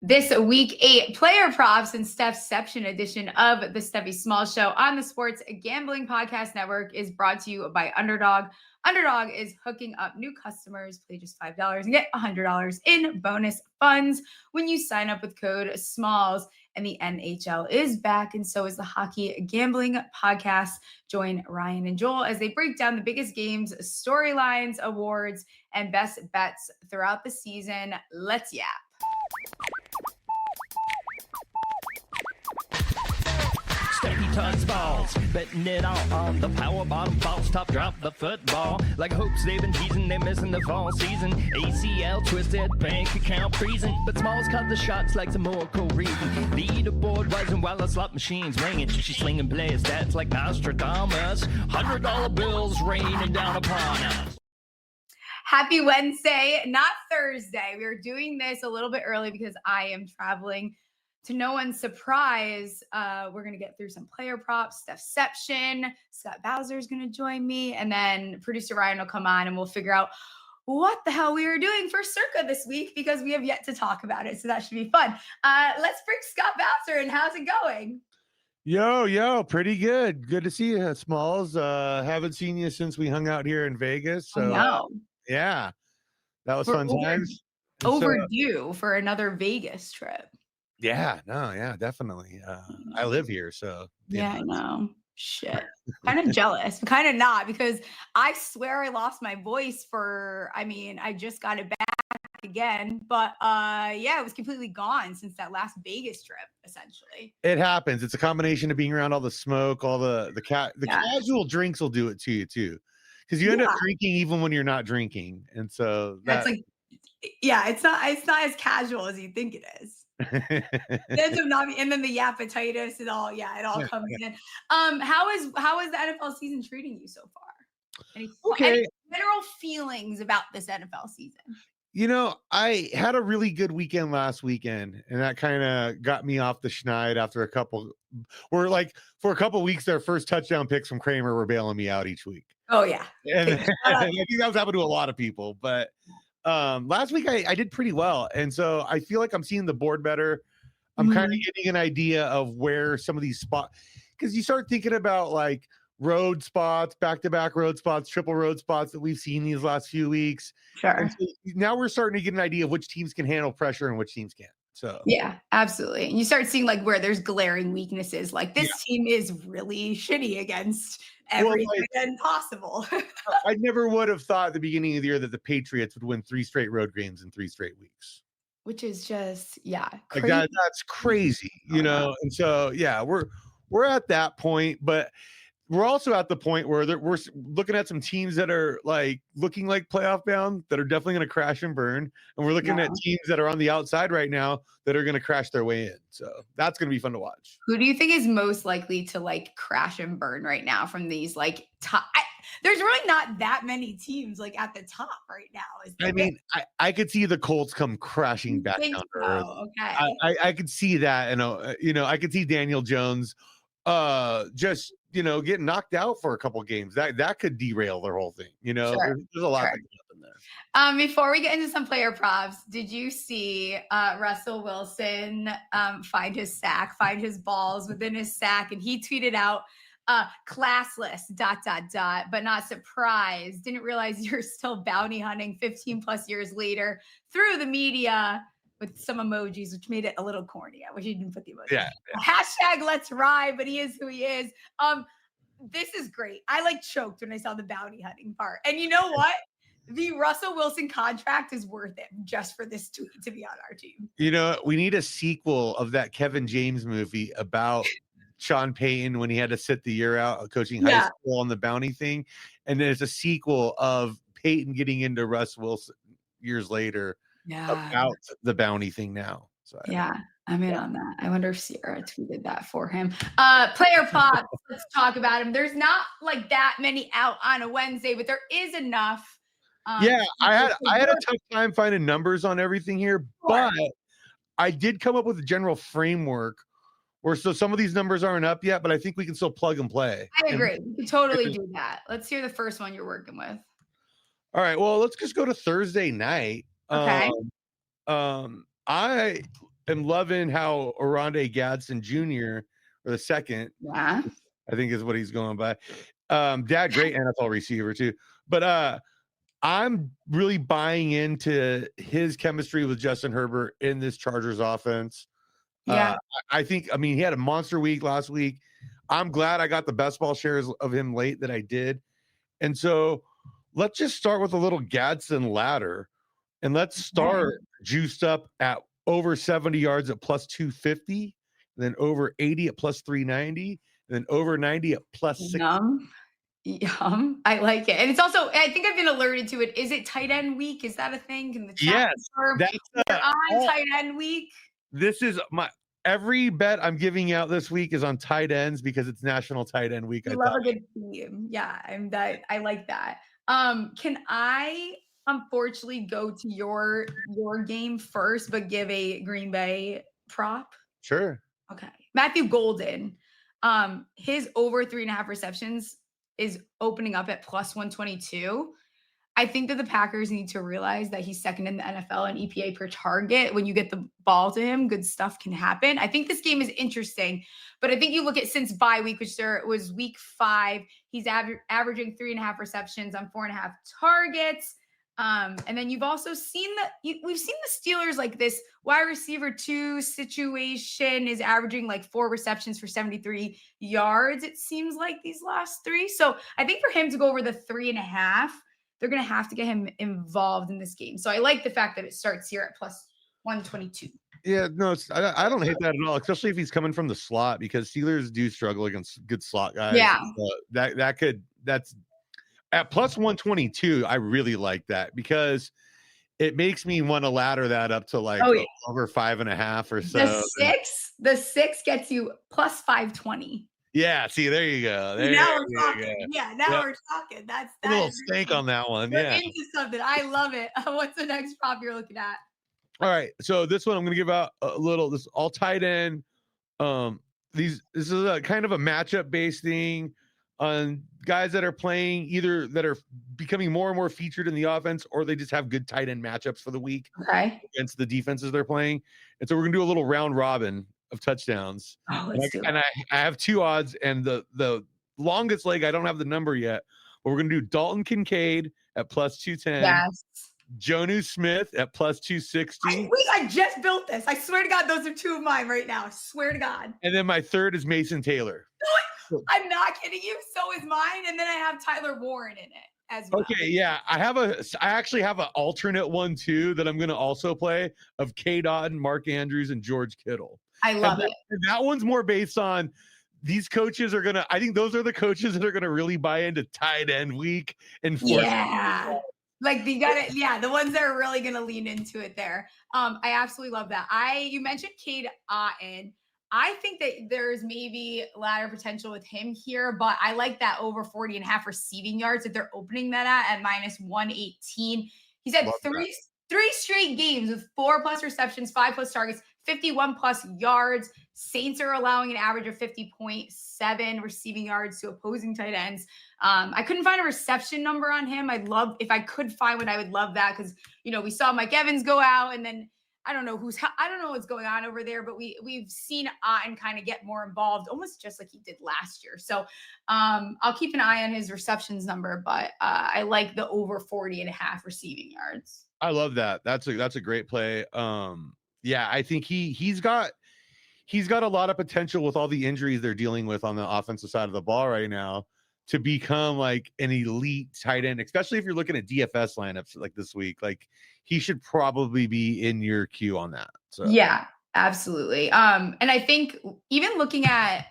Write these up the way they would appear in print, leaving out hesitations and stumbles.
This week 8 player props and Stephception edition of the Stephie Smalls Show on the Sports Gambling Podcast Network is brought to you by Underdog. Underdog is hooking up new customers. Play just $5 and get $100 in bonus funds when you sign up with code SMALLS. And the NHL is back, and so is the Hockey Gambling Podcast. Join Ryan and Joel as they break down the biggest games, storylines, awards, and best bets throughout the season. Let's yap. Stephie touch balls, betting it all on the power bottom false top drop the football. Like hopes they've been teasing, they're missing the fall season. ACL twisted, bank account freezing, but Smalls cut the shots like some more reading. Leaderboard rising while the slot machine's ringing. She's slinging player stats like Nostradamus. $100 bills raining down upon us. Happy Wednesday, not Thursday. We are doing this a little bit early because I am traveling. To no one's surprise, we're going to get through some player props, Stephception. Scott Bowser is going to join me. And then producer Ryan will come on and we'll figure out what the hell we are doing for Circa this week because we have yet to talk about it. So that should be fun. Let's bring Scott Bowser in. How's it going? Yo, pretty good. Good to see you, Smalls. Haven't seen you since we hung out here in Vegas. So yeah, that was fun times. Overdue for another Vegas trip. Yeah, definitely. I live here, so yeah, I know. Shit. Kind of jealous, but kind of not, because I swear I lost my voice I just got it back again, but it was completely gone since that last Vegas trip, essentially. It happens. It's a combination of being around all the smoke, all the casual drinks will do it to you too. Because you end up drinking even when you're not drinking. And so that's it's not as casual as you think it is. And then the appetitis and all, it all comes in. How is the NFL season treating you so far? Any general feelings about this NFL season? You know, I had a really good weekend last weekend, and that kind of got me off the schneid after for a couple weeks, their first touchdown picks from Kramer were bailing me out each week. Oh yeah. And I think that was happening to a lot of people, but last week I did pretty well, and so I feel like I'm seeing the board better. I'm kind of getting an idea of where some of these spots, because you start thinking about like road spots, back-to-back road spots, triple road spots that we've seen these last few weeks. Sure. So now we're starting to get an idea of which teams can handle pressure and which teams can't. So yeah, absolutely. And you start seeing like where there's glaring weaknesses, like this team is really shitty against everything possible. I never would have thought at the beginning of the year that the Patriots would win 3 straight road games in 3 straight weeks. Which is just, crazy. Like that's crazy, you know? And so, we're at that point, but we're also at the point where we're looking at some teams that are like looking like playoff bound that are definitely going to crash and burn. And we're looking at teams that are on the outside right now that are going to crash their way in. So that's going to be fun to watch. Who do you think is most likely to like crash and burn right now from these like top? There's really not that many teams like at the top right now. I could see the Colts come crashing back down to earth. Okay. I could see that. And, I could see Daniel Jones just getting knocked out for a couple of games. That could derail their whole thing. There's a lot that can happen there. Before we get into some player props, did you see Russell Wilson find his sack, find his balls within his sack? And he tweeted out, classless, ... but not surprised. Didn't realize you're still bounty hunting 15 plus years later through the media. With some emojis, which made it a little corny. I wish you didn't put the emojis. Yeah. Hashtag let's ride, but he is who he is. This is great. I like choked when I saw the bounty hunting part. And you know what? The Russell Wilson contract is worth it just for this tweet to be on our team. We need a sequel of that Kevin James movie about Sean Payton when he had to sit the year out coaching high school on the bounty thing. And there's a sequel of Payton getting into Russ Wilson years later. About the bounty thing now. So I'm in on that. I wonder if Sierra tweeted that for him. Player props, let's talk about him. There's not like that many out on a Wednesday, but there is enough. I had a tough time finding numbers on everything here, but I did come up with a general framework where so some of these numbers aren't up yet, but I think we can still plug and play. I agree. We can totally do that. Let's hear the first one you're working with. All right. Well, let's just go to Thursday night. Okay. I am loving how Oronde Gadsden Jr. or the second, Yeah. I think is what he's going by. Dad, great NFL receiver too. But I'm really buying into his chemistry with Justin Herbert in this Chargers offense. Yeah. I think, I mean, he had a monster week last week. I'm glad I got the best ball shares of him late that I did. And so let's just start with a little Gadsden ladder, and let's start juiced up at over 70 yards at plus 250, then over 80 at plus 390, and then over 90 at plus 6. Yum. I like it. And it's also, I think I've been alerted to it. Is it tight end week? Is that a thing? Can the chat confirm we're on tight end week? This is every bet I'm giving out this week is on tight ends because it's National Tight End Week. I love a good theme. Yeah, I like that. Can I unfortunately go to your game first, but give a Green Bay prop? Sure. Okay. Matthew Golden, his over 3.5 receptions is opening up at plus 122. I think that the Packers need to realize that he's second in the NFL in EPA per target. When you get the ball to him, good stuff can happen. I think this game is interesting, but I think you look at since bye week, which there was week 5, he's averaging 3.5 receptions on 4.5 targets. And then you've also seen we've seen the Steelers like this wide receiver 2 situation is averaging like 4 receptions for 73 yards. It seems like these last 3. So I think for him to go over the 3.5, they're going to have to get him involved in this game. So I like the fact that it starts here at plus 122. Yeah, no, I don't hate that at all, especially if he's coming from the slot, because Steelers do struggle against good slot guys. Yeah. That's at plus 122. I really like that because it makes me want to ladder that up to like over 5.5 or so. The six gets you plus 520. Yeah, see, there you go. Now we're talking. Yeah, we're talking. That's a little stank on that one. We're into something. I love it. What's the next prop you're looking at? All right, so this one I'm going to give out a little. This all tight end. This is a kind of a matchup based thing on guys that are playing, either that are becoming more and more featured in the offense, or they just have good tight end matchups for the week against the defenses they're playing. And so we're gonna do a little round robin of touchdowns. And I have 2 odds, and the longest leg I don't have the number yet, but we're gonna do Dalton Kincaid at plus 210. Yes. Jonnu Smith at plus 260. I just built this. I swear to God, those are 2 of mine right now. I swear to God. And then my third is Mason Taylor. I'm not kidding you. So is mine. And then I have Tyler Warren in it as well. Okay, yeah. I actually have an alternate one too that I'm going to also play of Cade, Otton, Mark Andrews, and George Kittle. I love it. And that one's more based on these coaches are going to, I think those are the coaches that are going to really buy into tight end week and force. Yeah. Like you got it. Yeah. The ones that are really going to lean into it there. I absolutely love that. You mentioned Cade Otton. I think that there's maybe ladder potential with him here, but I like that over 40.5 receiving yards that they're opening that at minus 118. He's had three straight games with 4+ receptions, 5+ targets, 51+ yards. Saints are allowing an average of 50.7 receiving yards to opposing tight ends. I couldn't find a reception number on him. If I could find one, I would love that because, we saw Mike Evans go out, and then I don't know what's going on over there, but we've seen Otton kind of get more involved, almost just like he did last year. So I'll keep an eye on his receptions number, but I like the over 40.5 receiving yards. I love that. That's a great play. Yeah, I think he's got a lot of potential with all the injuries they're dealing with on the offensive side of the ball right now to become like an elite tight end, especially if you're looking at DFS lineups like this week. Like he should probably be in your queue on that. So yeah, absolutely. And I think even looking at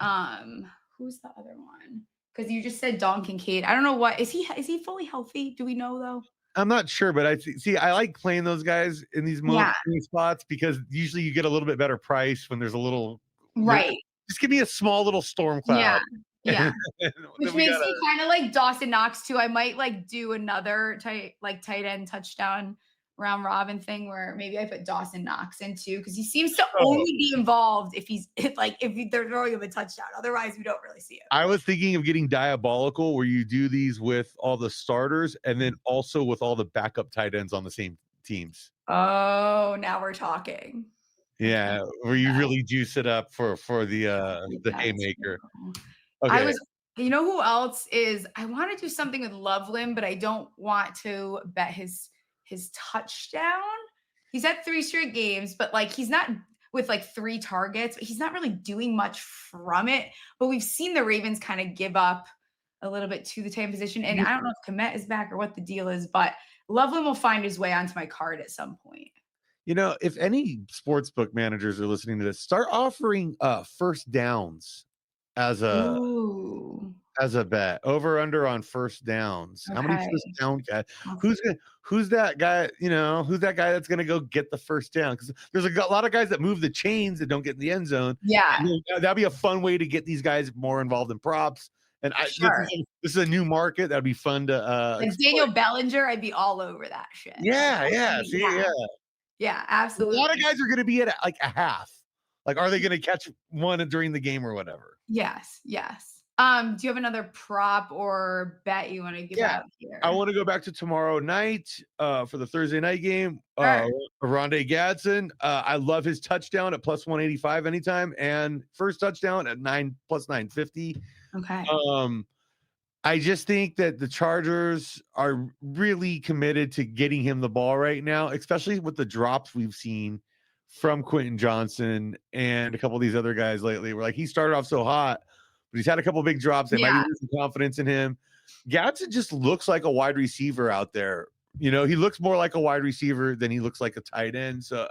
who's the other one? Because you just said Dalton Kincaid. I don't know is he fully healthy? Do we know though? I'm not sure, but I like playing those guys in these spots because usually you get a little bit better price when there's a little just give me a small little storm cloud. Yeah. Which makes me kind of like Dawson Knox too. I might like do another tight end touchdown round robin thing where maybe I put Dawson Knox in too, because he seems to only be involved if they're throwing him a touchdown. Otherwise, we don't really see it. I was thinking of getting diabolical where you do these with all the starters and then also with all the backup tight ends on the same teams. Oh, now we're talking. Yeah, where you really juice it up for the That's haymaker. true. I Okay. was you know who else is I wanna do something with Loveland, but I don't want to bet his touchdown. He's had 3 straight games, but, like, he's not with, like, 3 targets, but he's not really doing much from it. But we've seen the Ravens kinda give up a little bit to the tight end position, and I don't know if Kmet is back or what the deal is, but Loveland will find his way onto my card at some point. You know, if any sportsbook managers are listening to this, start offering first downs as a Ooh, bet. Over under on first downs. How many okay. first down guys? Who's that guy? You know, who's that guy that's gonna go get the first down? Because there's a lot of guys that move the chains that don't get in the end zone. Yeah, That'd be a fun way to get these guys more involved in props. And sure. this is a new market that'd be fun to And explore. Daniel Bellinger, I'd be all over that shit. Yeah. See, yeah. Yeah, A absolutely. lot of guys are gonna be at like a half. Like, are they gonna catch one during the game or whatever? Yes. Do you have another prop or bet you want to give Yeah, out here? I want to go back to tomorrow night for the Thursday night game. Sure. Rondé Gadsden. I love his touchdown at plus 185 anytime, and first touchdown at plus 950. Okay. I just think that the Chargers are really committed to getting him the ball right now, especially with the drops we've seen from Quentin Johnson and a couple of these other guys lately. We're like, he started off so hot, but he's had a couple of big drops. They might be losing confidence in him. Gadsden just looks like a wide receiver out there. You know, he looks more like a wide receiver than he looks like a tight end. So,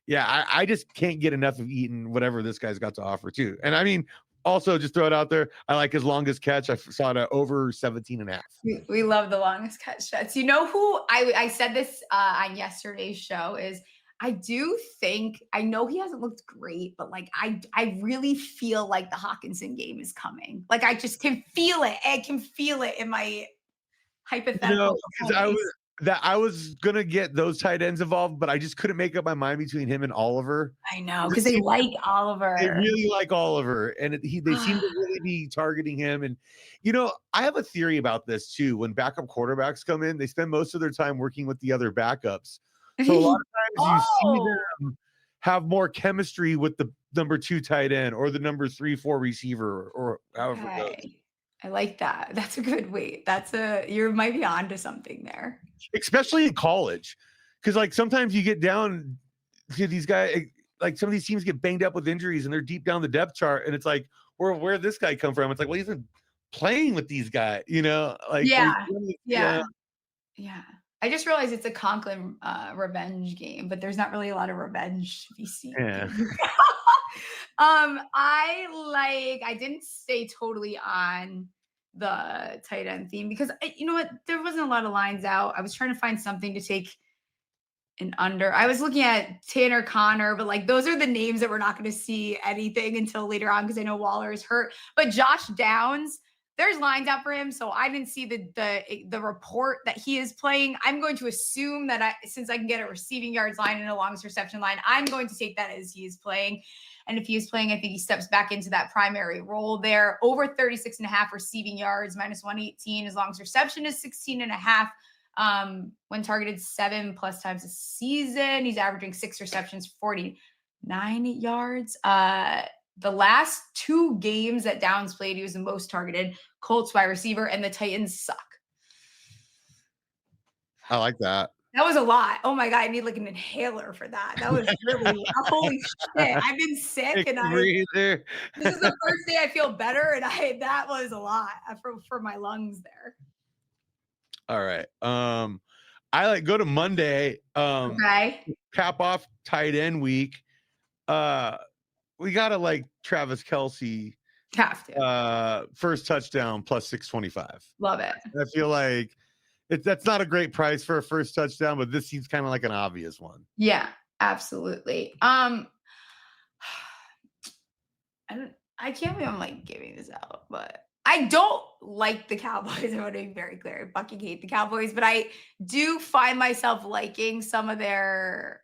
yeah, I just can't get enough of eating whatever this guy's got to offer, too. And I mean, also, just throw it out there. I like his longest catch. I saw it at over 17.5. We love the longest catch shots. You know who I said this on yesterday's show is I do think I know he hasn't looked great, but like I really feel like the Hockenson game is coming. Like I just can feel it. I can feel it in my hypothetical. I was gonna get those tight ends involved, but I just couldn't make up my mind between him and Oliver. I know because they like Oliver. They really like Oliver, and they seem to really be targeting him. And you know, I have a theory about this too. When backup quarterbacks come in, they spend most of their time working with the other backups. So a lot of times you see them have more chemistry with the number 2 tight end or the number 3-4 receiver or however it goes. I like that. That's a good weight. You might be onto something there. Especially in college. Because like sometimes you get down to these guys, like some of these teams get banged up with injuries and they're deep down the depth chart. And it's like, where'd this guy come from? It's like, well, he's been playing with these guys, you know? Like yeah. I just realized it's a Conklin revenge game, but there's not really a lot of revenge to be seen. Yeah. I didn't stay totally on the tight end theme because you know what? There wasn't a lot of lines out. I was trying to find something to take an under. I was looking at Tanner Connor, but like those are the names that we're not going to see anything until later on because I know Waller is hurt. But Josh Downs, there's lines out for him, so I didn't see the report that he is playing. I'm going to assume that since I can get a receiving yards line and a longest reception line, I'm going to take that as he is playing. And if he is playing, I think he steps back into that primary role there. Over 36.5 receiving yards, minus 118. His longest reception is 16.5. When targeted 7+ times a season, he's averaging 6 receptions, 49 yards. The last 2 games that Downs played, he was the most targeted Colts wide receiver, and the Titans suck. I like that. That was a lot. Oh my God, I need like an inhaler for that. That was really holy shit. I've been sick and this is the first day I feel better, and that was a lot for my lungs there. All right. I like go to Monday. Okay. Cap off tight end week. We gotta like Travis Kelce. Have to. First touchdown plus 625. Love it. I feel like that's not a great price for a first touchdown, but this seems kind of like an obvious one. Yeah, absolutely. I can't believe I'm like giving this out, but I don't like the Cowboys. I want to be very clear. I fucking hate the Cowboys, but I do find myself liking some of their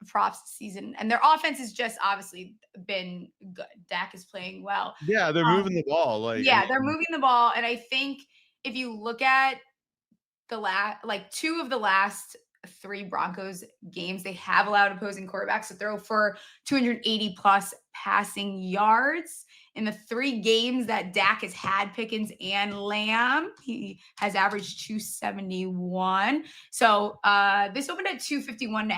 props this season, and their offense has just obviously been good. Dak is playing well. Yeah, they're moving the ball. They're moving the ball, and I think if you look at the 2 of the last 3 Broncos games, they have allowed opposing quarterbacks to throw for 280 plus passing yards. In the 3 games that Dak has had Pickens and Lamb, he has averaged 271. So this opened at 251.5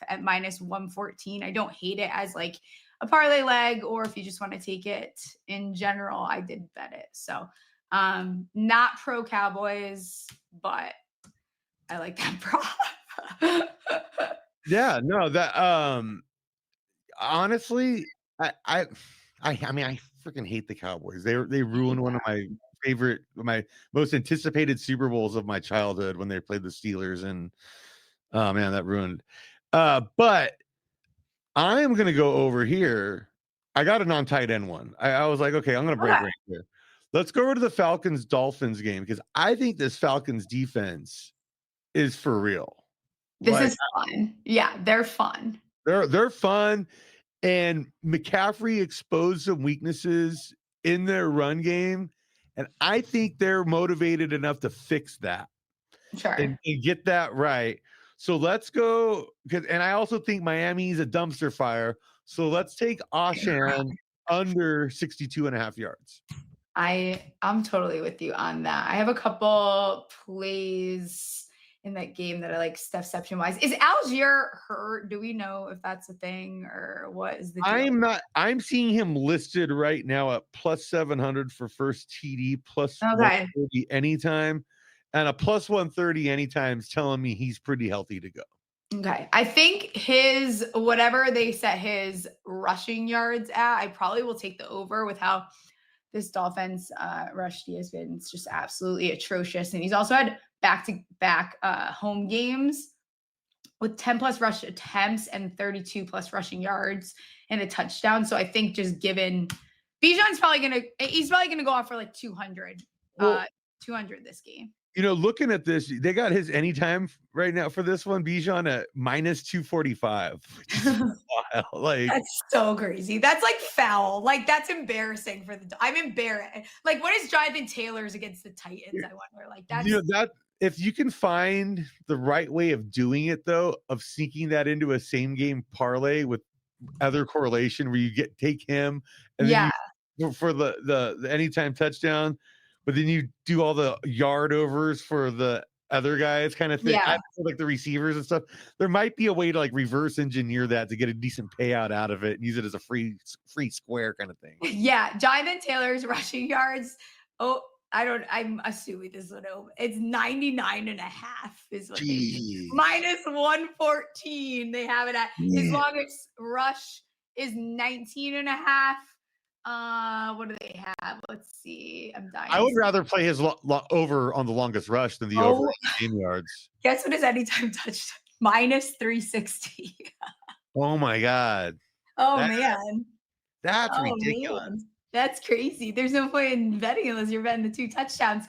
at minus 114. I don't hate it as like a parlay leg, or if you just want to take it in general, I did bet it. So not pro Cowboys, but I like that prop. Yeah, no, that honestly, I mean, I freaking hate the Cowboys. They ruined one of my most anticipated Super Bowls of my childhood when they played the Steelers, and oh man, that ruined. But I am gonna go over here. I got a non-tight end one. I was like, okay, I'm gonna break right here. Let's go over to the Falcons Dolphins game, because I think this Falcons defense is for real. This is fun. Yeah, they're fun. They're fun. And McCaffrey exposed some weaknesses in their run game. And I think they're motivated enough to fix that. Sure. And get that right. So let's go. And I also think Miami's a dumpster fire. So let's take Oshan under 62.5 yards. I'm totally with you on that. I have a couple plays in that game that I like Stephception wise. Is Algier hurt? Do we know if that's a thing or what is the deal? I'm seeing him listed right now at plus 700 for first TD, plus 130 anytime, and a plus 130 anytime is telling me he's pretty healthy to go. Okay. I think his, whatever they set his rushing yards at, I probably will take the over with how this Dolphins rush D has been. It's just absolutely atrocious. And he's also had back-to-back home games with 10 plus rush attempts and 32 plus rushing yards and a touchdown. So I think just given Bijan's probably gonna go off for like 200 this game. You know, looking at this, they got his anytime right now for this one, Bijan at minus 245. Like, that's so crazy. That's like foul. Like, that's embarrassing for I'm embarrassed. Like, what is Jonathan Taylor's against the Titans? I wonder. Like, that's, you know, that if you can find the right way of doing it, though, of sneaking that into a same game parlay with other correlation where you take him and then for the anytime touchdown, but then you do all the yard overs for the other guys kind of thing. Yeah. Like the receivers and stuff. There might be a way to like reverse engineer that to get a decent payout out of it and use it as a free square kind of thing. Yeah. Jonathan Taylor's rushing yards. Oh, I'm assuming this one over. It's 99.5 is what minus 114. They have it at his longest rush is 19.5. What do they have? Let's see. I'm dying. I would rather play his over on the longest rush than the over on the game yards. Guess what his anytime touchdown? Minus 360. Oh my God. Oh man. That's ridiculous. Man. That's crazy. There's no point in betting unless you're betting the 2 touchdowns.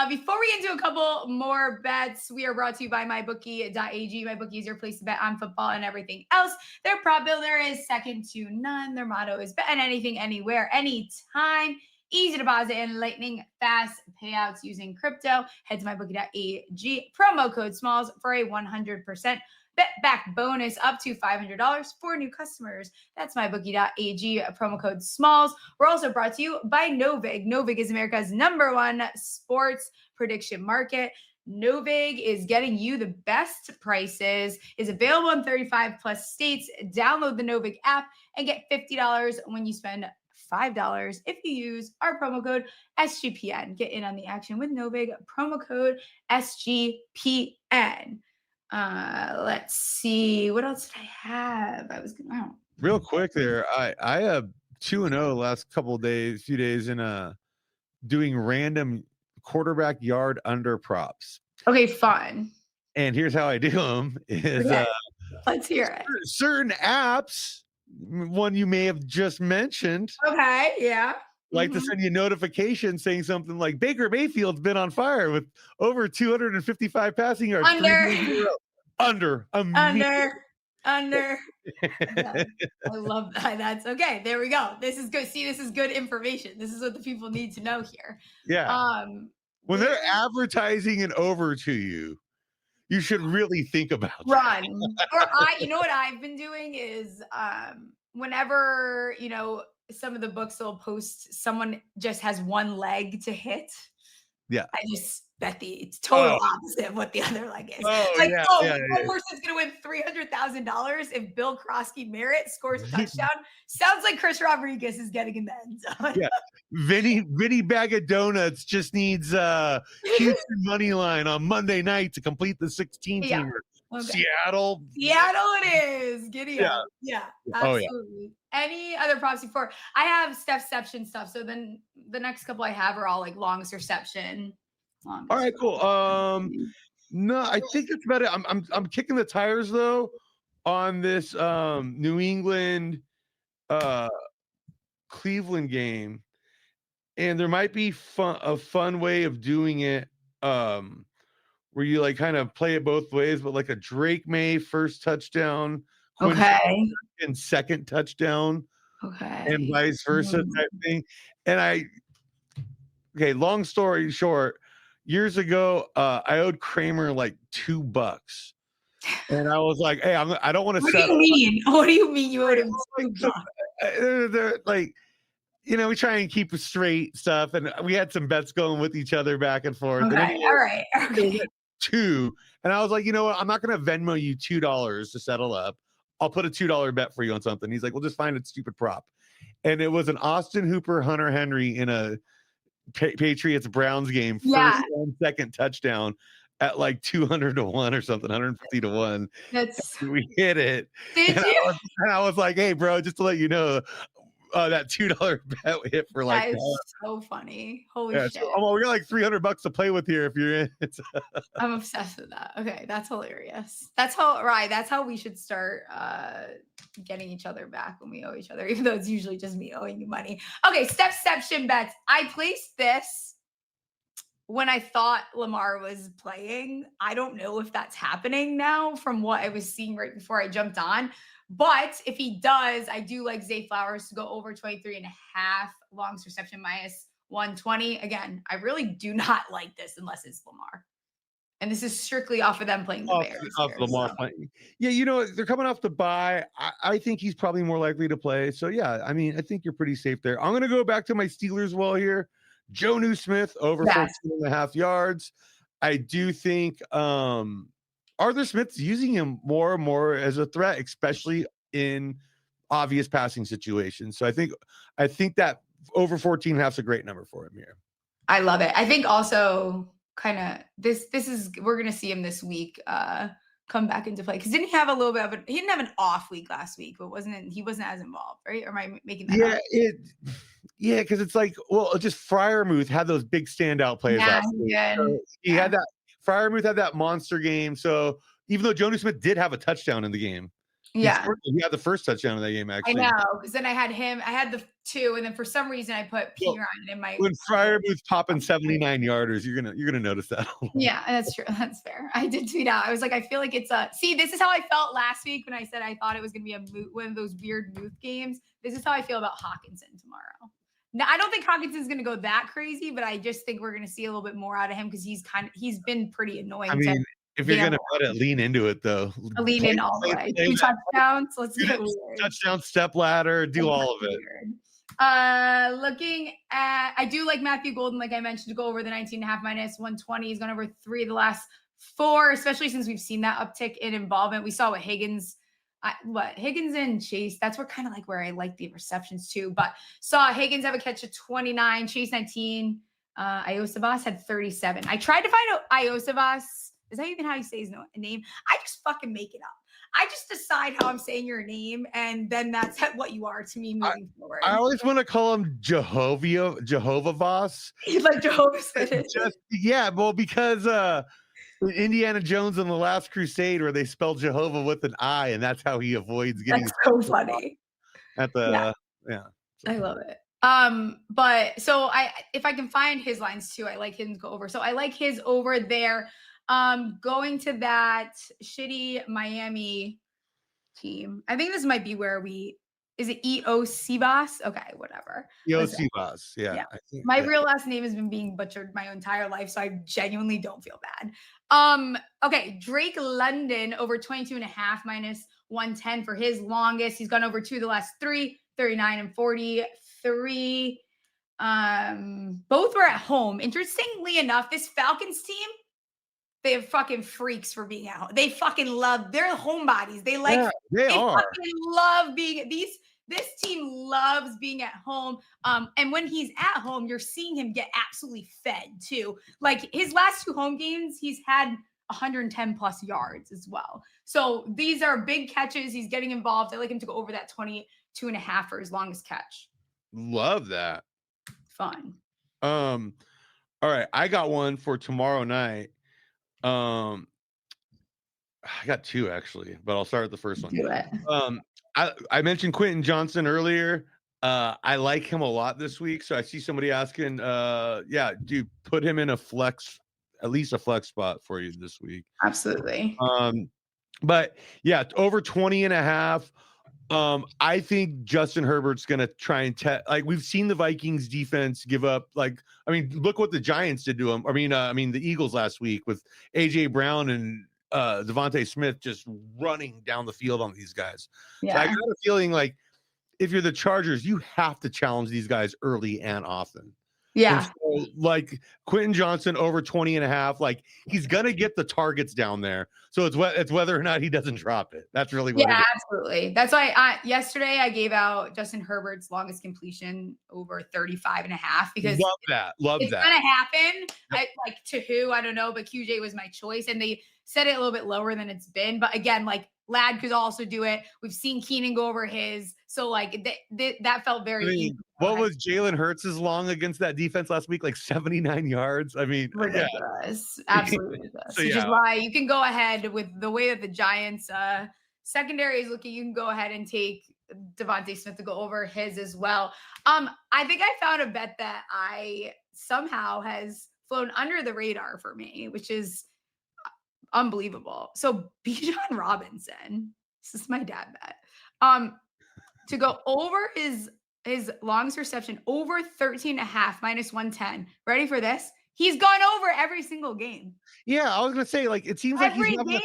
Before we get into a couple more bets, we are brought to you by mybookie.ag. MyBookie is your place to bet on football and everything else. Their prop builder is second to none. Their motto is bet on anything, anywhere, anytime. Easy deposit and lightning fast payouts using crypto. Head to mybookie.ag. Promo code SMALLS for a 100% bet back bonus up to $500 for new customers. That's mybookie.ag, promo code SMALLS. We're also brought to you by Novig. Novig is America's #1 sports prediction market. Novig is getting you the best prices, is available in 35 plus states. Download the Novig app and get $50 when you spend $5 if you use our promo code SGPN. Get in on the action with Novig, promo code SGPN. Let's see. What else did I have? Real quick there. I have 2-0 last few days in doing random quarterback yard under props. Okay, fun. And here's how I do them is let's hear it. Certain apps, one you may have just mentioned. Okay, yeah. Like to send you a notification saying something like Baker Mayfield's been on fire with over 255 passing yards. Under. Yeah, I love that. That's okay. There we go. This is good. See, this is good information. This is what the people need to know here. Yeah. When they're advertising an over to you, you should really think about that. Run. Or you know what I've been doing is whenever, some of the books will post someone just has one leg to hit. Yeah. I just bet it's total opposite of what the other leg is. One person's gonna win $300,000 if Bill Krosky-Merritt scores a touchdown. Sounds like Chris Rodriguez is getting in the end zone. Yeah. Vinny Bag of Donuts just needs Houston money line on Monday night to complete the 16 teamer. Okay. Seattle it is. Giddy up. Yeah, absolutely. Any other props before? I have Stephception stuff. So then the next couple I have are all like longest reception. All right, cool. No, I think that's about it. I'm kicking the tires though on this New England Cleveland game, and there might be a fun way of doing it where you like kind of play it both ways, but like a Drake May first touchdown, and second touchdown, and vice versa type thing. And long story short, years ago, I owed Kramer like $2, and I was like, "Hey, I don't want to." What do you mean? What do you mean you owed him $2? They're like, we try and keep straight stuff, and we had some bets going with each other back and forth. Okay, and all right. Okay. Two, and I was like, you know what? I'm not going to Venmo you $2 to settle up. I'll put a $2 bet for you on something. He's like, well, just find a stupid prop, and it was an Austin Hooper Hunter Henry in a Patriots Browns game, first and second touchdown at like 200 to 1 or something, 150 to 1. We hit it. Did you? I was like, hey, bro, just to let you know, that $2 bet hit for like. That is so funny. Holy shit. So, we got like $300 to play with here if you're in. I'm obsessed with that. Okay, that's hilarious. That's how we should start getting each other back when we owe each other, even though it's usually just me owing you money. Okay, Stephception bets. I placed this when I thought Lamar was playing. I don't know if that's happening now from what I was seeing right before I jumped on. But if he does, I do like Zay Flowers to go over 23.5, longs reception -120. Again, I really do not like this unless it's Lamar. And this is strictly off of them playing the Bears. Lamar playing. Yeah, they're coming off the bye. I think he's probably more likely to play. So, yeah, I mean, I think you're pretty safe there. I'm going to go back to my Steelers well here. Jonnu Smith over 14.5 yards. I do think Arthur Smith's using him more and more as a threat, especially in obvious passing situations. So I think that over 14.5 is a great number for him here. I love it. I think also kind of we're going to see him this week come back into play, because didn't he have a little bit of he didn't have an off week last week, but he wasn't as involved, right? Or am I making that up? Yeah, because it's like, just Freiermuth had those big standout plays last week. So he had that. Freiermuth had that monster game. So even though Jonnu Smith did have a touchdown in the game, he had the first touchdown in that game, actually. I know, because then I had the 2, and then for some reason I put Piron in my. When Freiermuth popping 79 yarders, you're gonna notice that. Yeah, that's true. That's fair. I did tweet out. I was like, I feel like it's see, this is how I felt last week when I said I thought it was gonna be one of those weird Muth games. This is how I feel about Hockenson tomorrow. Now, I don't think Hockenson's going to go that crazy, but I just think we're going to see a little bit more out of him because he's been pretty annoying. I mean, if you're going to let it, lean into it, though. Lean in all the way. 2 touchdowns. Let's get weird. Touchdown, step ladder, do all of it. Looking at, I do like Matthew Golden, like I mentioned, to go over the 19.5 -120. He's gone over 3 of the last 4, especially since we've seen that uptick in involvement. We saw what Higgins and Chase, that's where kind of like where I like the receptions too, but saw Higgins have a catch of 29, Chase 19, Iosivas had 37. I tried to find out Iosivas. Is that even how you say his name? I just fucking make it up. I just decide how I'm saying your name, and then that's what you are to me moving forward. I always want to call him Jehovah Voss. You like Jehovah's because Indiana Jones in The Last Crusade, where they spell Jehovah with an I, and that's how he avoids getting. That's so funny. At the I love it. But so if I can find his lines too, I like him to go over. So I like his over there. Going to that shitty Miami team. I think this might be where we Is it E.O. Sebas? Okay, whatever. Listen, Sivas. Yeah. yeah. I think, My yeah. real last name has been being butchered my entire life, so I genuinely don't feel bad. Okay, Drake London over 22.5 minus 110 for his longest. He's gone over 2 of the last 3, 39 and 43. Both were at home. Interestingly enough, this Falcons team, they have fucking freaks for being at home. They fucking love their homebodies. They like they are. fucking love being this team loves being at home. And when he's at home, you're seeing him get absolutely fed too. Like his last 2 home games, he's had 110 plus yards as well. So these are big catches. He's getting involved. I like him to go over that 22.5 for his longest catch. Love that. Fun. All right. I got one for tomorrow night. I got 2 actually, but I'll start with the first one. Do it. I mentioned Quentin Johnson earlier. I like him a lot this week. So I see somebody asking, do you put him in a flex, at least a flex spot for you this week? Absolutely. But yeah, over 20.5. I think Justin Herbert's going to try and like we've seen the Vikings defense give up. Like, I mean, look what the Giants did to him. I mean, the Eagles last week with AJ Brown and Devontae Smith just running down the field on these guys. Yeah. So I got a feeling like if you're the Chargers, you have to challenge these guys early and often. Yeah. So, like Quentin Johnson over 20.5, like he's gonna get the targets down there. So it's whether or not he doesn't drop it. That's really what it is. Absolutely. That's why yesterday I gave out Justin Herbert's longest completion over 35.5 because Love that. It's gonna happen. Like to who I don't know, but QJ was my choice, and they set it a little bit lower than it's been. But again, like Lad could also do it. We've seen Keenan go over his, so like that felt very. easy. What was Jalen Hurts' long against that defense last week? Like 79 yards. I mean, ridiculous, absolutely ridiculous. So, Which is why you can go ahead with the way that the Giants secondary is looking. You can go ahead and take Devontae Smith to go over his as well. I think I found a bet that I somehow has flown under the radar for me, which is unbelievable. So Bijan Robinson, this is my dad bet, to go over his longest reception over 13.5 minus 110. Ready for this? He's gone over every single game. Yeah, I was gonna say, like, it seems every like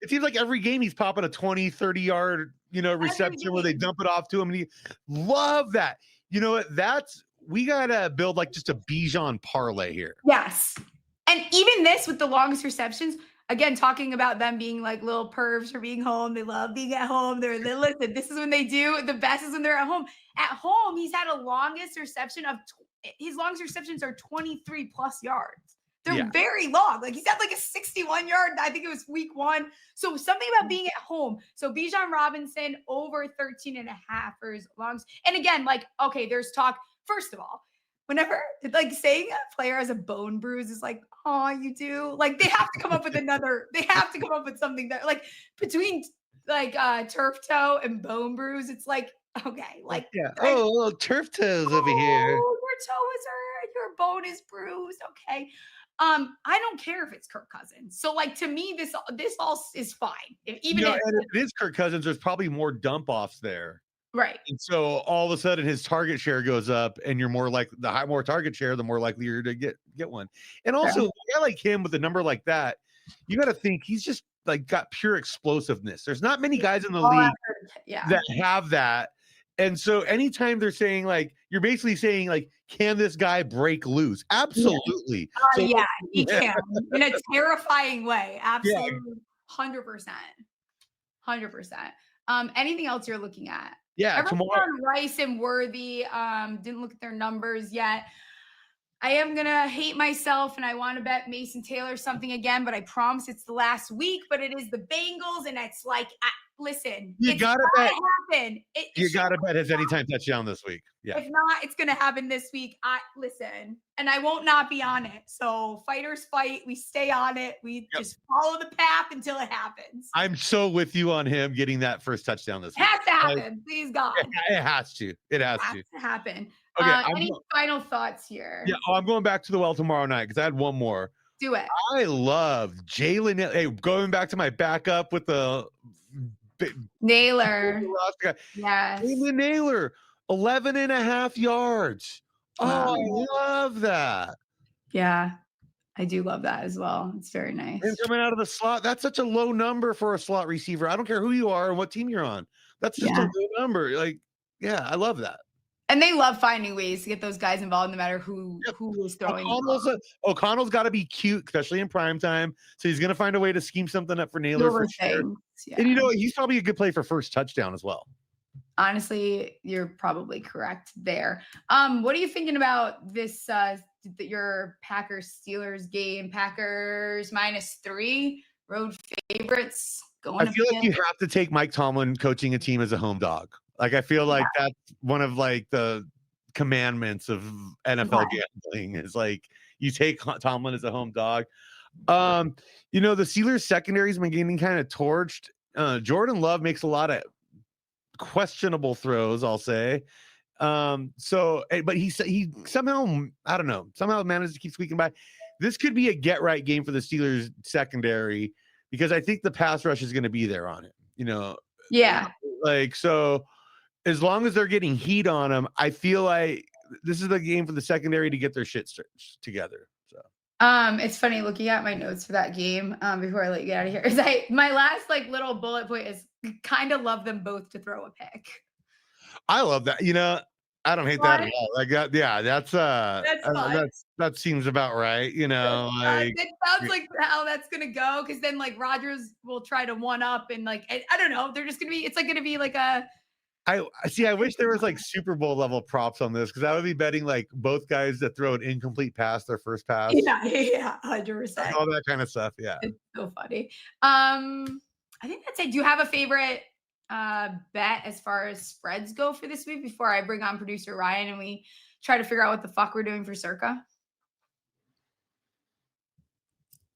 it seems like every game he's popping a 20, 30 yard, reception where they dump it off to him. And love that. You know what? We gotta build like just a Bijan parlay here. Yes. And even this with the longest receptions, again, talking about them being like little pervs for being home. They love being at home. Listen, this is when they do the best is when they're at home. At home, he's had a longest reception of his longest receptions are 23 plus yards. They're very long. Like he's had like a 61 yard. I think it was week 1. So something about being at home. So Bijan Robinson over 13.5 for his longs. And again, like, okay, there's talk. First of all, whenever like saying a player has a bone bruise is like, oh, you do, like they have to come up with something that like between like turf toe and bone bruise, it's like, okay, like little turf toes over here. Your toe is hurt, your bone is bruised. Okay. I don't care if it's Kirk Cousins. So like to me, this all is fine. If it is Kirk Cousins, there's probably more dump offs there. Right. And so all of a sudden his target share goes up and you're more like more target share, the more likely you're to get one. And also a guy like him with a number like that, you got to think he's just like got pure explosiveness. There's not many guys in the league that have that. And so anytime they're saying like, you're basically saying like, can this guy break loose? Absolutely. He can in a terrifying way. Absolutely. 100%. Anything else you're looking at? Yeah, tomorrow. Rice and Worthy didn't look at their numbers yet. I am gonna hate myself, and I want to bet Mason Taylor something again, but I promise it's the last week. But it is the Bengals, and it's like, listen, you gotta bet. Happen. You gotta bet his anytime touchdown this week. Yeah. If not, it's gonna happen this week. Listen, and I won't not be on it. So fighters fight. We stay on it. We just follow the path until it happens. I'm so with you on him getting that first touchdown this week. It has to happen. Please God. It has to. It has to happen. Okay. Any final thoughts here? Yeah. I'm going back to the well tomorrow night because I had one more. Do it. I love Jalen. Hey, going back to my backup with the Naylor. Yes. Yes. Naylor, 11.5 yards. Wow. Oh, I love that. Yeah, I do love that as well. It's very nice. And coming out of the slot, that's such a low number for a slot receiver. I don't care who you are and what team you're on. That's just a low number. Like, yeah, I love that. And they love finding ways to get those guys involved no matter who is throwing. O'Connell's got to be cute, especially in prime time. So he's going to find a way to scheme something up for Naylor for sure. Yeah. And he's probably a good play for first touchdown as well. Honestly, you're probably correct there. What are you thinking about this your Packers-Steelers game? Packers -3, road favorites going. I feel like you have to take Mike Tomlin coaching a team as a home dog. Like, I feel like that's one of like the commandments of NFL gambling is like you take Tomlin as a home dog. The Steelers secondary's been getting kind of torched. Jordan Love makes a lot of questionable throws, I'll say. But he somehow, I don't know, somehow managed to keep squeaking by. This could be a get right game for the Steelers secondary because I think the pass rush is going to be there on it. Yeah. Like, so as long as they're getting heat on them, I feel like this is the game for the secondary to get their shit together. So it's funny looking at my notes for that game before I let you get out of here. Is my last little bullet point is kind of love them both to throw a pick. I love that. I don't hate that at all. Like that, yeah, that's that seems about right. It sounds like how that's gonna go because then Rodgers will try to one up and I don't know. They're just gonna be. It's gonna be like a. I wish there was Super Bowl level props on this because I would be betting both guys that throw an incomplete pass their first pass. Yeah, 100%. All that kind of stuff. Yeah, it's so funny. I think that's it. Do you have a favorite bet as far as spreads go for this week before I bring on producer Ryan and we try to figure out what the fuck we're doing for Circa?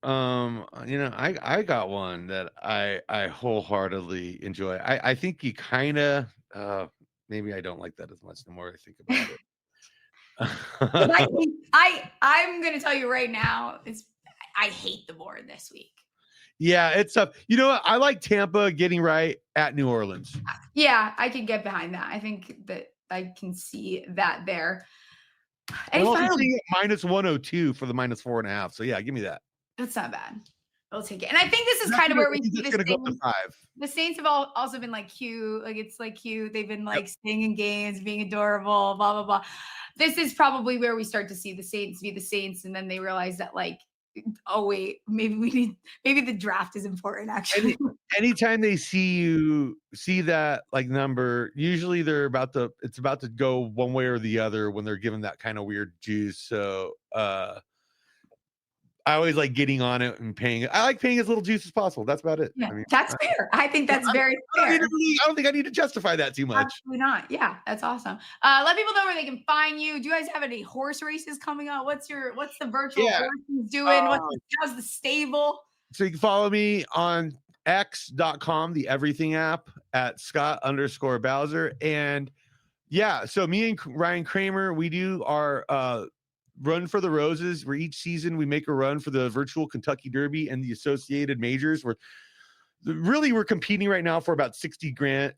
I got one that I wholeheartly enjoy. I think you kind of maybe I don't like that as much the more I think about it. I'm gonna tell you right now, I hate the board this week. Yeah, it's tough. You know what? I like Tampa getting right at New Orleans. Yeah, I can get behind that. I think that I can see that there. I'm also seeing it -102 for the -4.5. So yeah, give me that. That's not bad. I'll take it. And I think this is kind of where we see the Saints have also been cute. It's cute. They've been staying in games, being adorable, blah, blah, blah. This is probably where we start to see the Saints be the Saints. And then they realize that oh wait, maybe the draft is important actually. Anytime they see that number, usually it's about to go one way or the other when they're given that kind of weird juice. So I always like getting on it and paying. I like paying as little juice as possible. That's about it. Yeah, that's fair. I think that's very fair. I don't think I need to justify that too much. Absolutely not. Yeah, that's awesome. Let people know where they can find you. Do you guys have any horse races coming up? What's the virtual horses doing? How's the stable? So you can follow me on x.com, the everything app at Scott_Bowser. And yeah, so me and Ryan Kramer, we do our Run for the Roses, where each season we make a run for the virtual Kentucky Derby and the associated majors. We're competing right now for about 60 to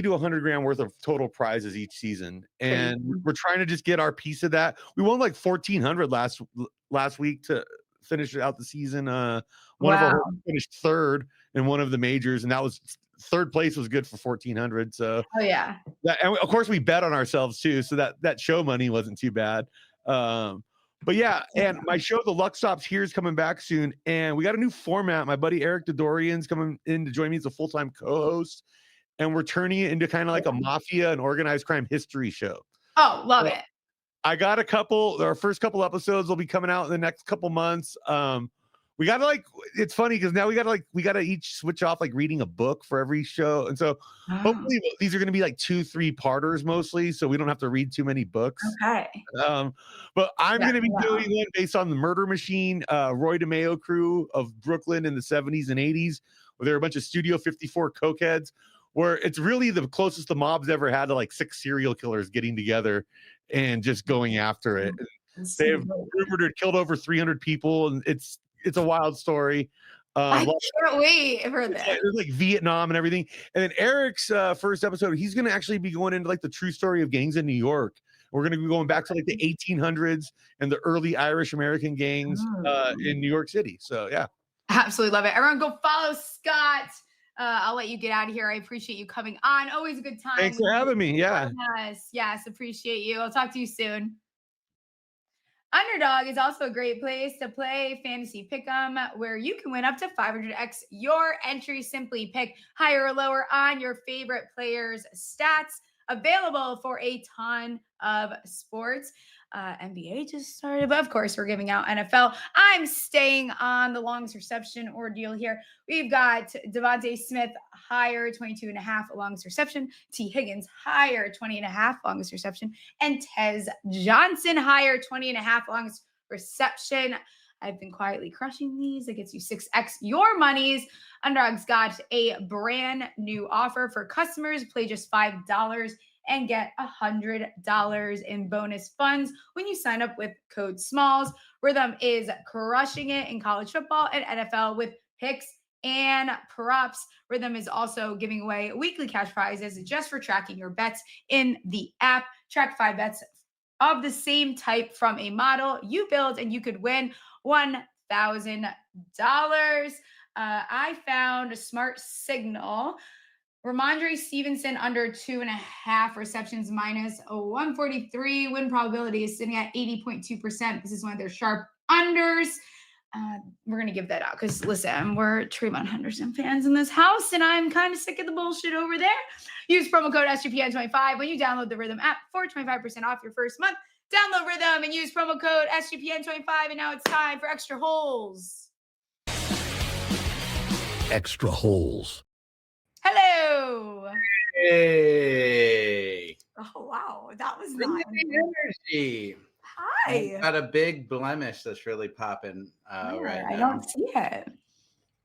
100 grand worth of total prizes each season. And we're trying to just get our piece of that. We won 1,400 last week to finish out the season. One of our finished third in one of the majors, and that was third place was good for 1,400. So and of course we bet on ourselves too. So that show money wasn't too bad. But yeah, and my show, The Luck Stops Here, is coming back soon, and we got a new format. My buddy Eric Dodorian's coming in to join me as a full-time co-host, and we're turning it into kind of like a mafia and organized crime history show. Oh, love it. I got our first couple episodes will be coming out in the next couple months. We gotta it's funny because now we gotta each switch off reading a book for every show, and so hopefully these are gonna be 2-3 parters mostly, so we don't have to read too many books. Okay. But I'm gonna be doing one based on the Murder Machine, Roy DeMeo crew of Brooklyn in the 70s and 80s, where there were a bunch of Studio 54 cokeheads, where it's really the closest the mob's ever had to 6 serial killers getting together and just going after it. They've rumored it killed over 300 people, and it's a wild story. I can't wait for this. It's like Vietnam and everything. And then Eric's first episode, he's going to actually be going into like the true story of gangs in New York. We're going to be going back to like the 1800s and the early Irish American gangs in New York City. So yeah. Absolutely love it. Everyone go follow Scott. I'll let you get out of here. I appreciate you coming on. Always a good time. Thanks for having me. Yeah. Yes, appreciate you. I'll talk to you soon. Underdog is also a great place to play fantasy pick'em, where you can win up to 500x your entry. Simply pick higher or lower on your favorite players' stats. Available for a ton of sports. NBA just started, but of course we're giving out NFL. I'm staying on the longest reception ordeal here. We've got Devontae Smith higher 22.5 longest reception, T Higgins higher 20.5 longest reception, and Tez Johnson higher 20.5 longest reception. I've been quietly crushing these. It gets you 6x your monies. Underdog's got a brand new offer for customers. Play just $5 and get $100 in bonus funds when you sign up with code SMALLS. Rhythm is crushing it in college football and NFL with picks and props. Rhythm is also giving away weekly cash prizes just for tracking your bets in the app. Track 5 bets of the same type from a model you build, and you could win $1,000. I found a smart signal. Ramondre Stevenson under 2.5 receptions minus a 143 win probability is sitting at 80.2%. This is one of their sharp unders. We're going to give that out because, listen, we're Trayvon Henderson fans in this house, and I'm kind of sick of the bullshit over there. Use promo code SGPN25 when you download the Rhythm app for 25% off your first month. Download Rhythm and use promo code SGPN25, and now it's time for Extra Holes. Extra Holes. Hello. Hey. Oh, wow. That was Bring not the energy. Hi. Got a big blemish that's really popping right now. I don't see it.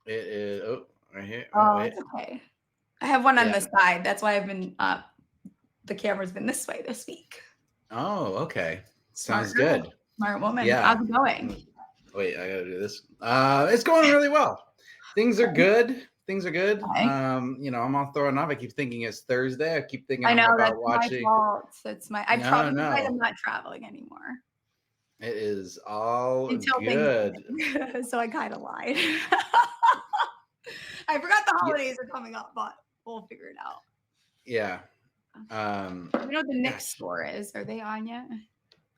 It is right here. Oh, wait. it's okay. I have one on Yeah. the side. That's why I've been the camera's been this way this week. Oh, okay. Smart Sounds girl. good. Smart woman. Yeah. How's it going? Wait, I gotta do this. It's going really well. Things are good. Things are good. Okay. I'm all throwing up. I keep thinking it's Thursday. I keep thinking I know about that's watching. my fault. That's my. I No, probably no. I'm not traveling anymore It is all until good. so I kind of lied. I forgot the holidays are coming up, but we'll figure it out. Yeah. You know what the Knicks score is? Are they on yet?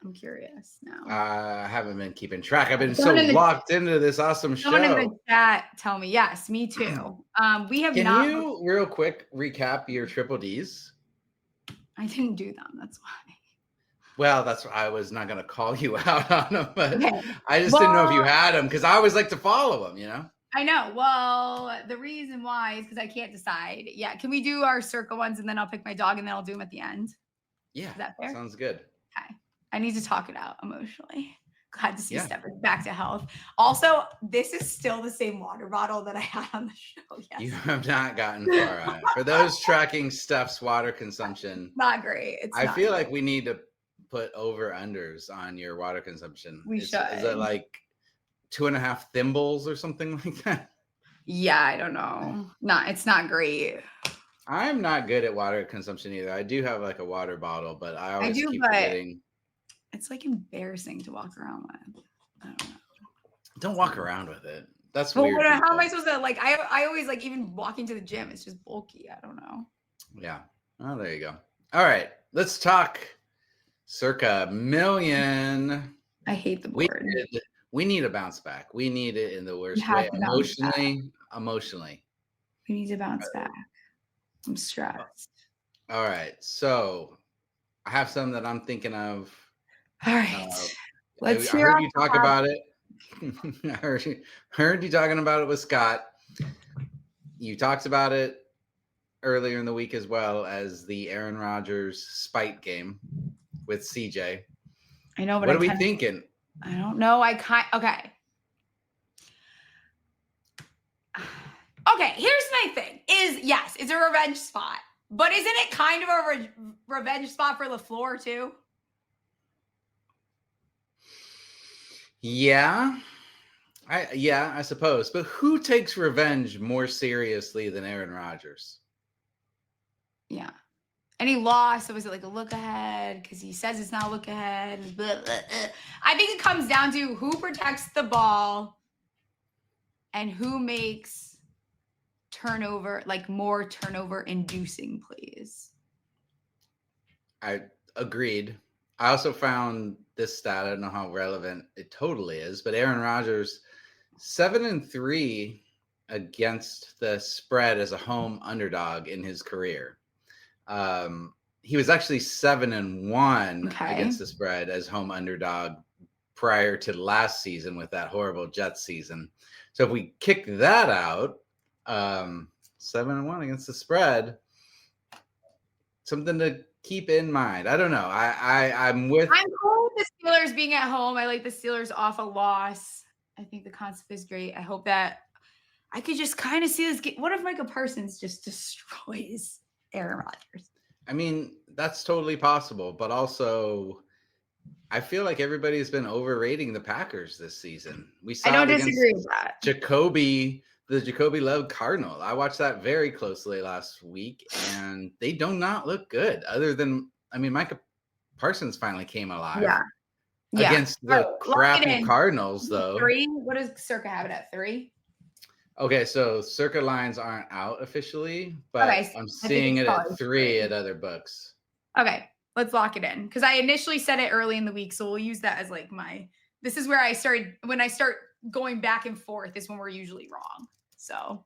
I'm curious now. I haven't been keeping track. I've been Someone so locked into this awesome show. Someone in the chat tell me. Yes, me too. We have Can not. you real quick recap your triple Ds? I didn't do them. That's why. Well, that's why I was not going to call you out on them, but Okay. I just didn't know if you had them because I always like to follow them, you know? I know. Well, the reason why is because I can't decide. Yeah. Can we do our Circa ones and then I'll pick my dog and then I'll do them at the end? Yeah. Is that fair? Sounds good. Okay. I need to talk it out emotionally. Glad to see Yeah. Stephie back to health. Also, this is still the same water bottle that I had on the show. Yes. You have not gotten far on it. For those tracking Steph's water consumption, Not great. It's I not feel great. like we need to put over-unders on your water consumption. We Is should. it like 2.5 thimbles or something like that? Yeah, I don't know. It's not great. I'm not good at water consumption either. I do have like a water bottle, but I always do, keep but forgetting. It's like embarrassing to walk around with. I don't know. Don't walk around with it. That's But weird. how am I people. supposed to like? I always like even walking to the gym. It's just bulky. I don't know. Yeah. Oh, there you go. All right. Let's talk Circa Million. I hate the We board. need a bounce back. We need it in the worst have way. to bounce back. Emotionally. We need to bounce back. I'm stressed. All right. So I have some that I'm thinking of. All right. Let's I hear heard off you the talk top. about it. I heard you talking about it with Scott. You talked about it earlier in the week as well as the Aaron Rodgers spite game with CJ. I know, but What are we thinking? I don't know. Okay. Okay, here's my thing. Yes, it's a revenge spot. But isn't it kind of a revenge spot for LaFleur too? Yeah. I suppose. But who takes revenge more seriously than Aaron Rodgers? Yeah. And he lost. So was it like a look ahead? Because he says it's not a look ahead. Blah, blah, blah. I think it comes down to who protects the ball and who makes turnover, like more turnover inducing plays. I agreed. I also found this stat. I don't know how relevant it totally is, but Aaron Rodgers, 7-3 against the spread as a home underdog in his career. He was actually 7-1 against the spread as home underdog prior to last season with that horrible Jets season. So if we kick that out, 7-1 against the spread, something to keep in mind. I don't know. I'm cool with the Steelers being at home. I like the Steelers off a loss. I think the concept is great. I hope that I could just kind of see this game. What if Micah Parsons just destroys Aaron Rodgers? I mean, that's totally possible, but also I feel like everybody's been overrating the Packers this season. We saw I don't disagree with that. The Jacoby Love Cardinal. I watched that very closely last week, and they do not look good. Other than, I mean, Micah Parsons finally came alive. Yeah. Against the crappy Cardinals, though. 3? What does Circa have it at 3? Okay, so Circa lines aren't out officially, but I'm seeing it at 3 at other books. Okay, let's lock it in. Because I initially said it early in the week, so we'll use that as like this is where I started, when I start going back and forth is when we're usually wrong. So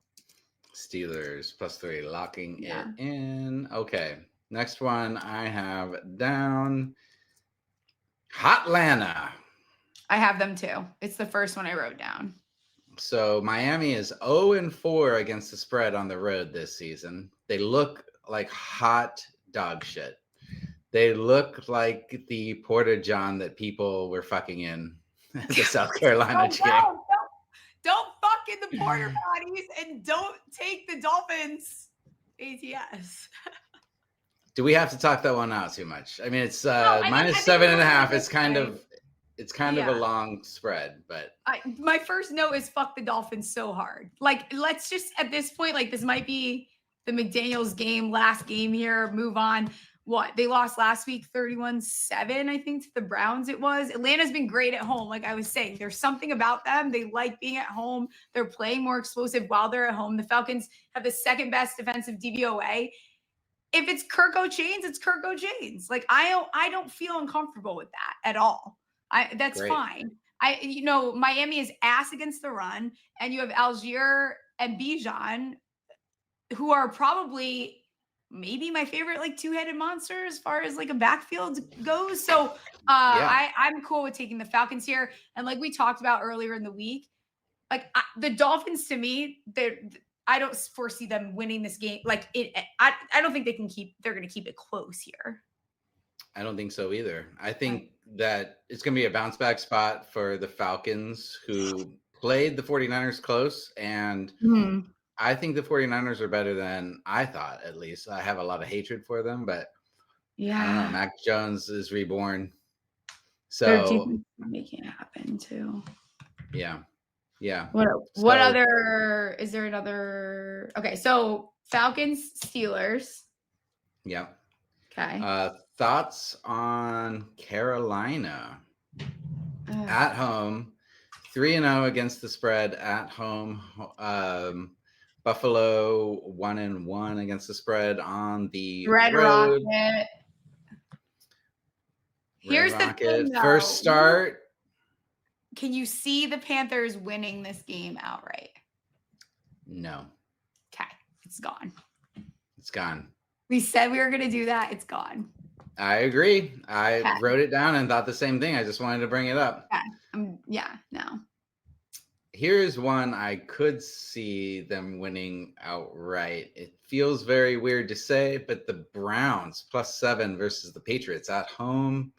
Steelers +3, locking it in. Okay, next one I have down Hotlanta. I have them too. It's the first one I wrote down. So Miami is 0-4 against the spread on the road this season. They look like hot dog shit. They look like the Porta John that people were fucking in at the South Carolina game. Don't fuck in the porter potties and don't take the Dolphins ATS. Do we have to talk that one out too much? I mean, it's minus 7.5. It's kind of a long spread, but my first note is fuck the Dolphins so hard. Like, let's just at this point, like this might be the McDaniels game, last game here, move on. What they lost last week, 31-7, I think, to the Browns. It was. Atlanta's been great at home. Like I was saying, there's something about them. They like being at home. They're playing more explosive while they're at home. The Falcons have the second best defensive DVOA. If it's Kirk O'Chains, it's Kirk O'Chains. Like I don't feel uncomfortable with that at all. That's great. Fine. Miami is ass against the run, and you have Algier and Bijan, who are probably maybe my favorite like two-headed monster as far as like a backfield goes. So I'm cool with taking the Falcons here. And like we talked about earlier in the week, like the Dolphins, to me, I don't foresee them winning this game. Like I don't think they're going to keep it close here. I don't think so either. I think that it's going to be a bounce back spot for the Falcons, who played the 49ers close. And I think the 49ers are better than I thought, at least. I have a lot of hatred for them, but I don't know. Mac Jones is reborn. So making it happen too. Yeah. What other, is there another? Okay. So Falcons, Steelers. Yeah. Okay. Thoughts on Carolina at home, 3-0 against the spread at home. Buffalo 1-1 against the spread on the Red road. Rocket. Here's the thing, though. First start. Can you see the Panthers winning this game outright? No. Okay. It's gone. It's gone. We said we were going to do that. It's gone. I agree. I wrote it down and thought the same thing. I just wanted to bring it up. No. Here's one I could see them winning outright. It feels very weird to say, but the Browns +7 versus the Patriots at home.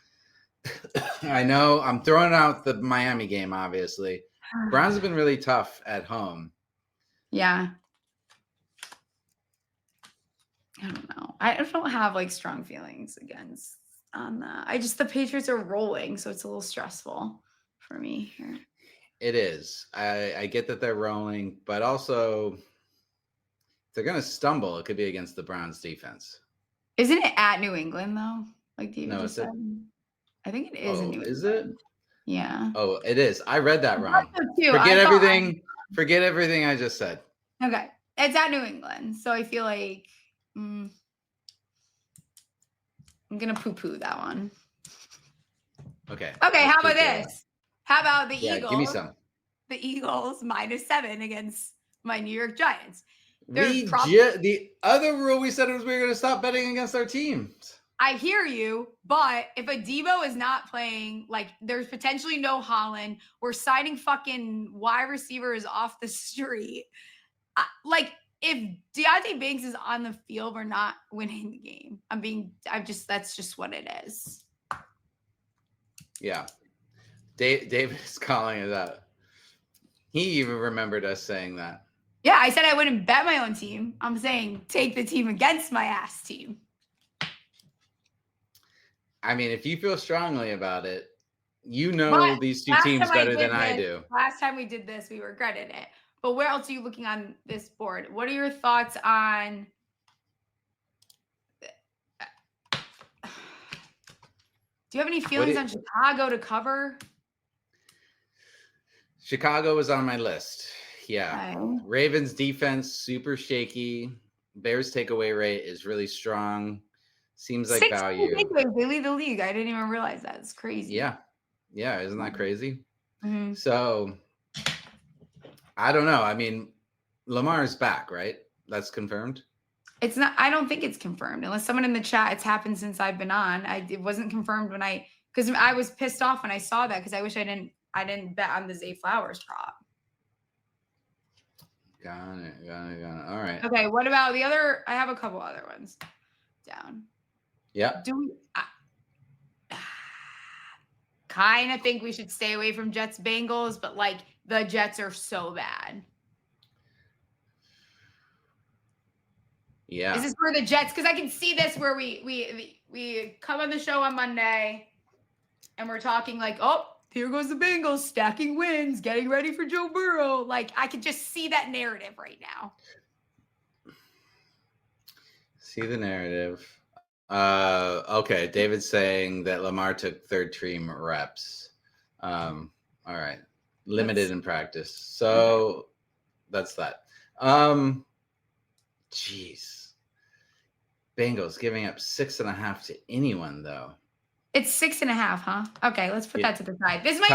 I know I'm throwing out the Miami game, obviously. Browns have been really tough at home. Yeah. I don't know. I don't have like strong feelings on that. The Patriots are rolling, so it's a little stressful for me here. It is. I get that they're rolling, but also if they're going to stumble, it could be against the Browns defense. Isn't it at New England though? Like David No, just it's said. I think it is in New England. Is it? Yeah. Oh, it is. I read that wrong. Too. Forget everything I just said. Okay. It's at New England. So I feel like I'm going to poo-poo that one. Okay. Okay. How about this? How about the Eagles? Give me some. The Eagles -7 against my New York Giants. The other rule we said was we were going to stop betting against our teams. I hear you, but if a Debo is not playing, like there's potentially no Holland, we're signing fucking wide receivers off the street. Like if Deontay Banks is on the field, we're not winning the game. That's just what it is. Yeah. David is calling it out. He even remembered us saying that. Yeah, I said I wouldn't bet my own team. I'm saying take the team against my ass team. I mean, if you feel strongly about it, but these two teams better than I do. Last time we did this, we regretted it. But where else are you looking on this board? What are your thoughts on... Do you have any feelings on Chicago to cover? Chicago is on my list. Yeah. Okay. Ravens defense, super shaky. Bears takeaway rate is really strong. Seems like value. They lead the league. I didn't even realize that. It's crazy. Yeah. Yeah. Isn't that crazy? Mm-hmm. So I don't know. I mean, Lamar's back, right? That's confirmed. It's not. I don't think it's confirmed unless someone in the chat. It's happened since I've been on. It wasn't confirmed because I was pissed off when I saw that because I wish I didn't bet on the Zay Flowers prop. Got it. All right. Okay. What about the other? I have a couple other ones down. Yeah. Do we kind of think we should stay away from Jets Bengals, but like the Jets are so bad. Yeah. This is for the Jets because I can see this where we come on the show on Monday and we're talking like, oh, here goes the Bengals stacking wins, getting ready for Joe Burrow. Like I could just see that narrative right now. See the narrative. Okay. David's saying that Lamar took third team reps. All right. Limited in practice. So that's that. Jeez. Bengals giving up 6.5 to anyone though. It's 6.5, huh? Okay, let's put that to the side. This might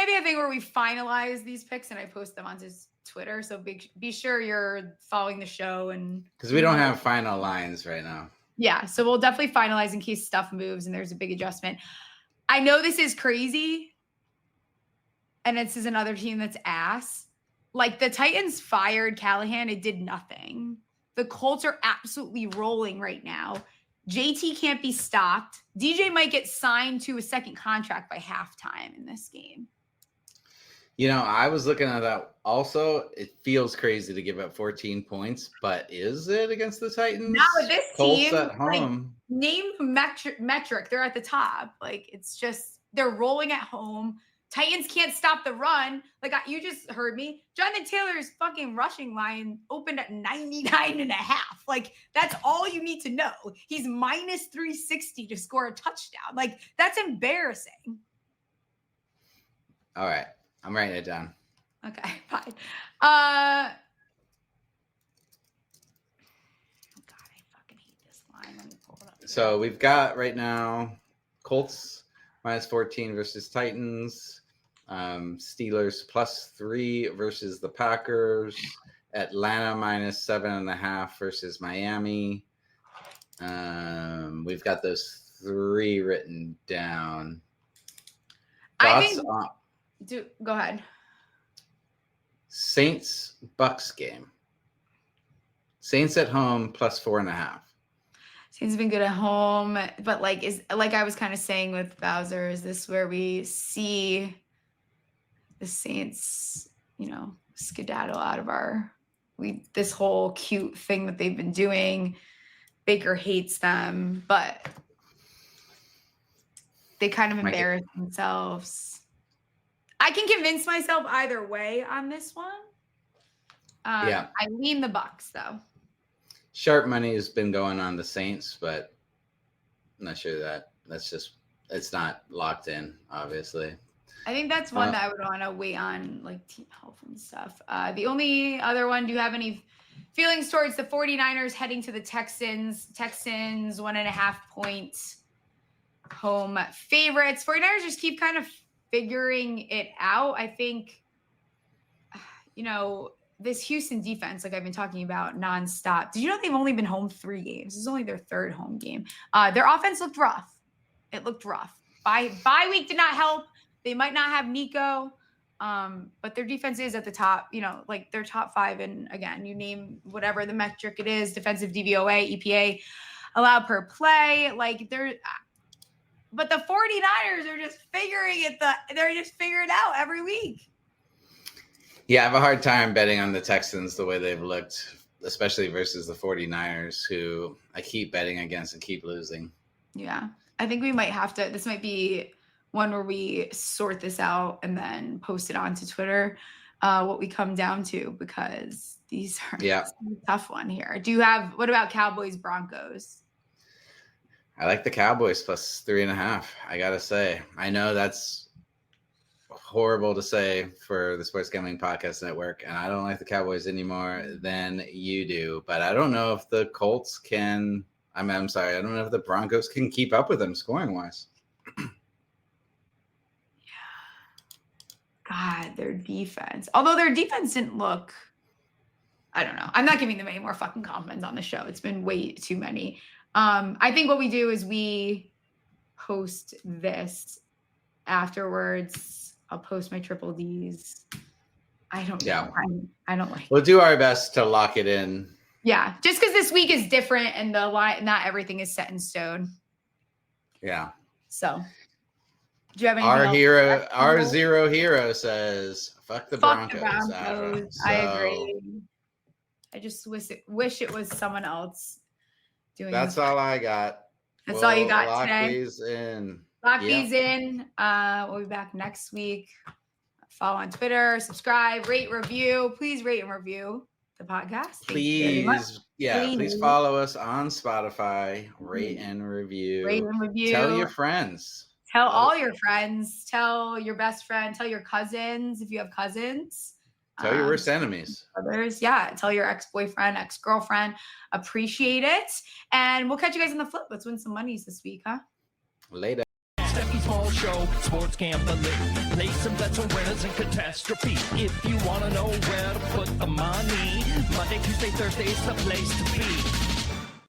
be a thing where we finalize these picks and I post them onto Twitter. So be sure you're following the show and because we don't have final lines right now. Yeah, so we'll definitely finalize in case stuff moves and there's a big adjustment. I know this is crazy, and this is another team that's ass. Like the Titans fired Callahan, it did nothing. The Colts are absolutely rolling right now. JT can't be stopped. DJ might get signed to a second contract by halftime in this game. You know, I was looking at that also. It feels crazy to give up 14 points, but is it against the Titans? Not with this Colts team. at home. Like, name metric. They're at the top. Like, it's just, they're rolling at home. Titans can't stop the run. Like, you just heard me. Jonathan Taylor's fucking rushing line opened at 99.5. Like, that's all you need to know. He's minus 360 to score a touchdown. Like, that's embarrassing. All right. I'm writing it down. Okay, fine. God, I fucking hate this line. Let me pull it up. So we've got right now Colts minus 14 versus Titans. Steelers +3 versus the Packers. Atlanta minus 7.5 versus Miami. We've got those 3 written down. Thoughts on go ahead. Saints Bucks game. Saints at home +4.5. Saints have been good at home, but like I was kind of saying with Bowser, is this where we see the Saints, skedaddle out of this whole cute thing that they've been doing? Baker hates them, but they kind of embarrass themselves. I can convince myself either way on this one. Yeah. I lean the Bucks though. Sharp money has been going on the Saints, but I'm not sure it's not locked in, obviously. I think that's one that I would want to weigh on, like team health and stuff. The only other one, do you have any feelings towards the 49ers heading to the Texans? Texans 1.5 points home favorites. 49ers just keep kind of figuring it out. I think, this Houston defense, like I've been talking about nonstop. Did you know they've only been home 3 games? This is only their 3rd home game. Their offense looked rough. It looked rough. Bye week did not help. They might not have Nico, but their defense is at the top, like they're top 5. And again, you name whatever the metric it is, defensive DVOA, EPA, allowed per play. But the 49ers are just they're just figuring it out every week. Yeah, I have a hard time betting on the Texans the way they've looked, especially versus the 49ers, who I keep betting against and keep losing. Yeah, I think we might have to. This might be one where we sort this out and then post it onto Twitter, what we come down to, because these are a tough one here. What about Cowboys Broncos? I like the Cowboys plus 3.5. I got to say, I know that's horrible to say for the Sports Gambling Podcast Network, and I don't like the Cowboys any more than you do, but I don't know if the Colts can, I'm sorry, I don't know if the Broncos can keep up with them scoring wise. God, their defense. Although their defense didn't look, I don't know. I'm not giving them any more fucking compliments on the show. It's been way too many. I think what we do is we post this afterwards. I'll post my triple Ds. I don't know. I don't like. We'll do our best to lock it in. Yeah, just because this week is different and not everything is set in stone. Yeah. So, do you have anything else? Our zero hero says, "Fuck the Broncos." I agree. I just wish it was someone else doing. That's all I got. That's all you got lock today. These in. Lock these in. We'll be back next week. Follow on Twitter, subscribe, rate, review. Please rate and review the podcast. Please follow us on Spotify. Rate and review. Rate and review. Tell your friends. Tell all your friends. Tell your best friend. Tell your cousins if you have cousins. Tell your worst enemies. Others, tell your ex-boyfriend, ex-girlfriend. Appreciate it. And we'll catch you guys on the flip. Let's win some monies this week, huh? Later. Stephie Smalls Show, sports gambling. Play some bets on winners and catastrophe. If you want to know where to put the money, Monday, Tuesday, Thursday is the place to be.